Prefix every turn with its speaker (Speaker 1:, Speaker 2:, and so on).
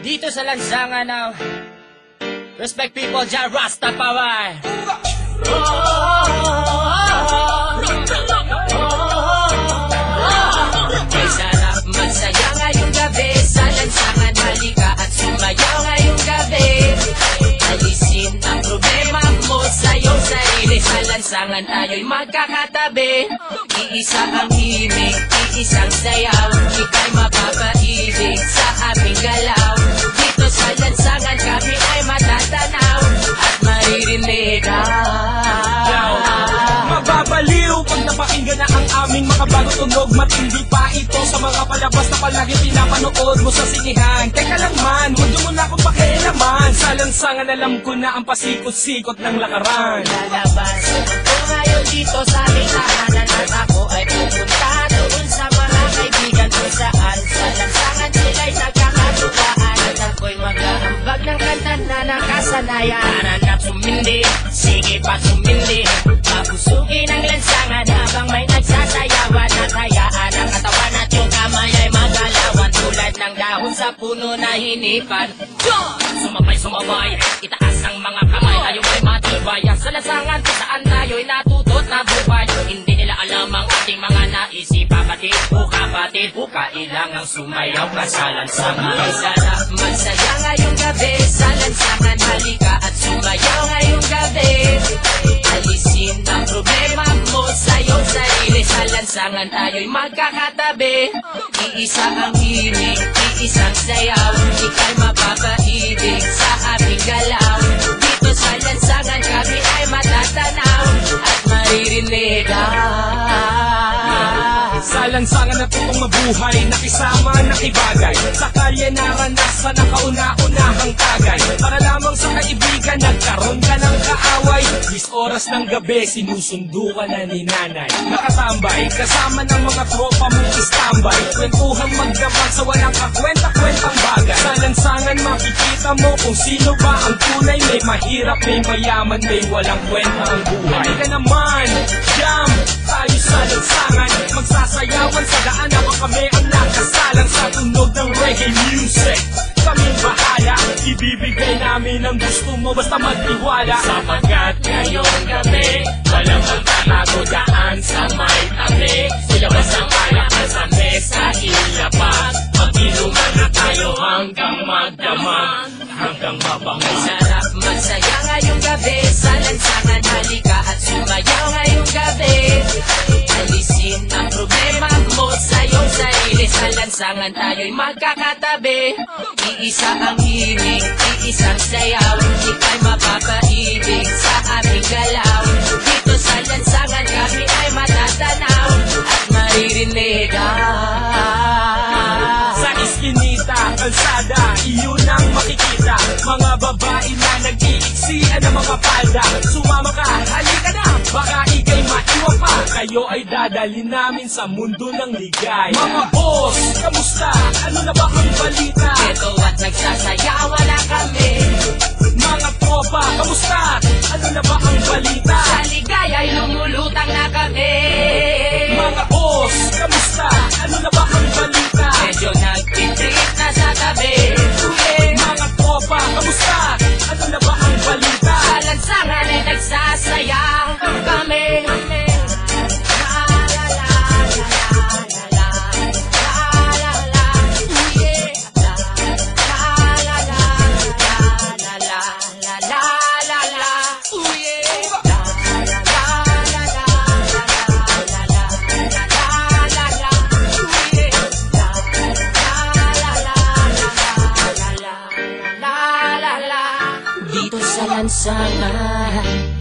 Speaker 1: Dito sa lansangan ng Respect People, Jah Rastafari. May sarap magsaya ngayong gabi sa lansangan, halika at sumayaw ngayong gabi. Alisin ang problema mo sa iyong sarili, sa lansangan tayo'y magkakatabi. Iisa ang himig, iisang sayaw, ika'y mapapaibig sa aming galaw. Dito sa lansangan kami ay matatanaw at maririnig.
Speaker 2: Mababaliw pag napakinggan na ang aming makabagong tunog. Matindi pa ito sa mga palabas na palagi pinapanood mo sa sinihan. Teka lang man, huwag mo na akong pakialaman. Sa lansangan alam ko na ang pasikot-sikot ng lakaran.
Speaker 1: Lalabas ako ngayon dito sa aming tahanan, at ako ay pupunta doon sa mga kaibigan kung saan sa lansangan sila'y nagkakatuwaan. At ako'y mag-aambag ng kanta na nakasanayan. Nananap sumindi, sige pa sumindi, mapusugin ang lansangan habang may nagsasayawan. At hayaan ang katawan at yung kamay ay magalawan, tulad ng dahon sa puno na hinipan. Sumabay, itaas ang mga kamay, tayo ay matibay. Sa lansangan kung saan tayo'y natutot na buhay. Hindi nila alam ang ating mga naisipan. Kapatid, kailangang sumayaw ka sa lansangan. May sarap magsaya ngayong gabi sa lansangan, halika at sumayaw ngayong gabi. Alisin ang problema mo sa iyong sarili, sa lansangan tayo'y magkakatabi. Iisa ang himig, iisang sayaw, ika'y mapapaibig sa aming galaw. Dito sa lansangan kami ay matatanaw at maririnig.
Speaker 2: Sa lansangan na tutong mabuhay, nakisama, nakibagay, sa kalye naranasan ang kauna-unahang tagay. Para lamang sa kaibigan, nagkaroon ka ng kaaway. 10 oras ng gabi, sinusundo ka na ni nanay. Nakatambay, kasama ng mga tropa mong istambay. Kwentuhang magdamag sa walang kakwenta-kwentang bagay. Sa lansangan makikita mo kung sino ba ang tunay. May mahirap, may mayaman, may walang kwenta ang buhay. Halika naman, jam tayo sa lansangan, magsasayawan sa daan habang kami ang nakasalang sa tunog ng reggae music. Kaming bahala, ibibigay namin ang gusto mo, basta magtiwala. Sapagkat ngayong gabi, walang magtatago daan sa may tabi. Ilabas ang alakan sa mesa, ilapag, mag-inuman na tayo hanggang magdamag, hanggang mabango.
Speaker 1: Sarap magsaya ngayong gabi sa lansangan, halika at sumayaw ngayong gabi. Alisin ang problema mo sa iyong sarili, sa lansangan tayo'y magkakatabi. Iisa ang himig, iisang sayaw, ika'y mapapaibig sa aming galaw. Dito sa lansangan kami ay matatanaw at maririnig.
Speaker 2: Sa iskinita, kalsada, iyon ang makikita. Mga babae na nag-iiksian ng mga palda. Sumama ka, halika na, baka ika'y maiwan pa. Kayo ay dadalhin namin sa mundo ng ligay. Mga boss, kamusta? Ano na ba ang balita?
Speaker 1: Ito at nagsasayawan na kami.
Speaker 2: Mga tropa, kamusta? Ano na ba ang balita?
Speaker 1: Sa ligaya'y lumulutang na kami.
Speaker 2: Mga boss, kamusta? Ano na ba ang balita?
Speaker 1: Medyo nagtitrip na sa tabi.
Speaker 2: Mga tropa, kamusta? Ano na ba ang balita?
Speaker 1: Sa lansangan ay nagsasaya kami. Dito sa lansangan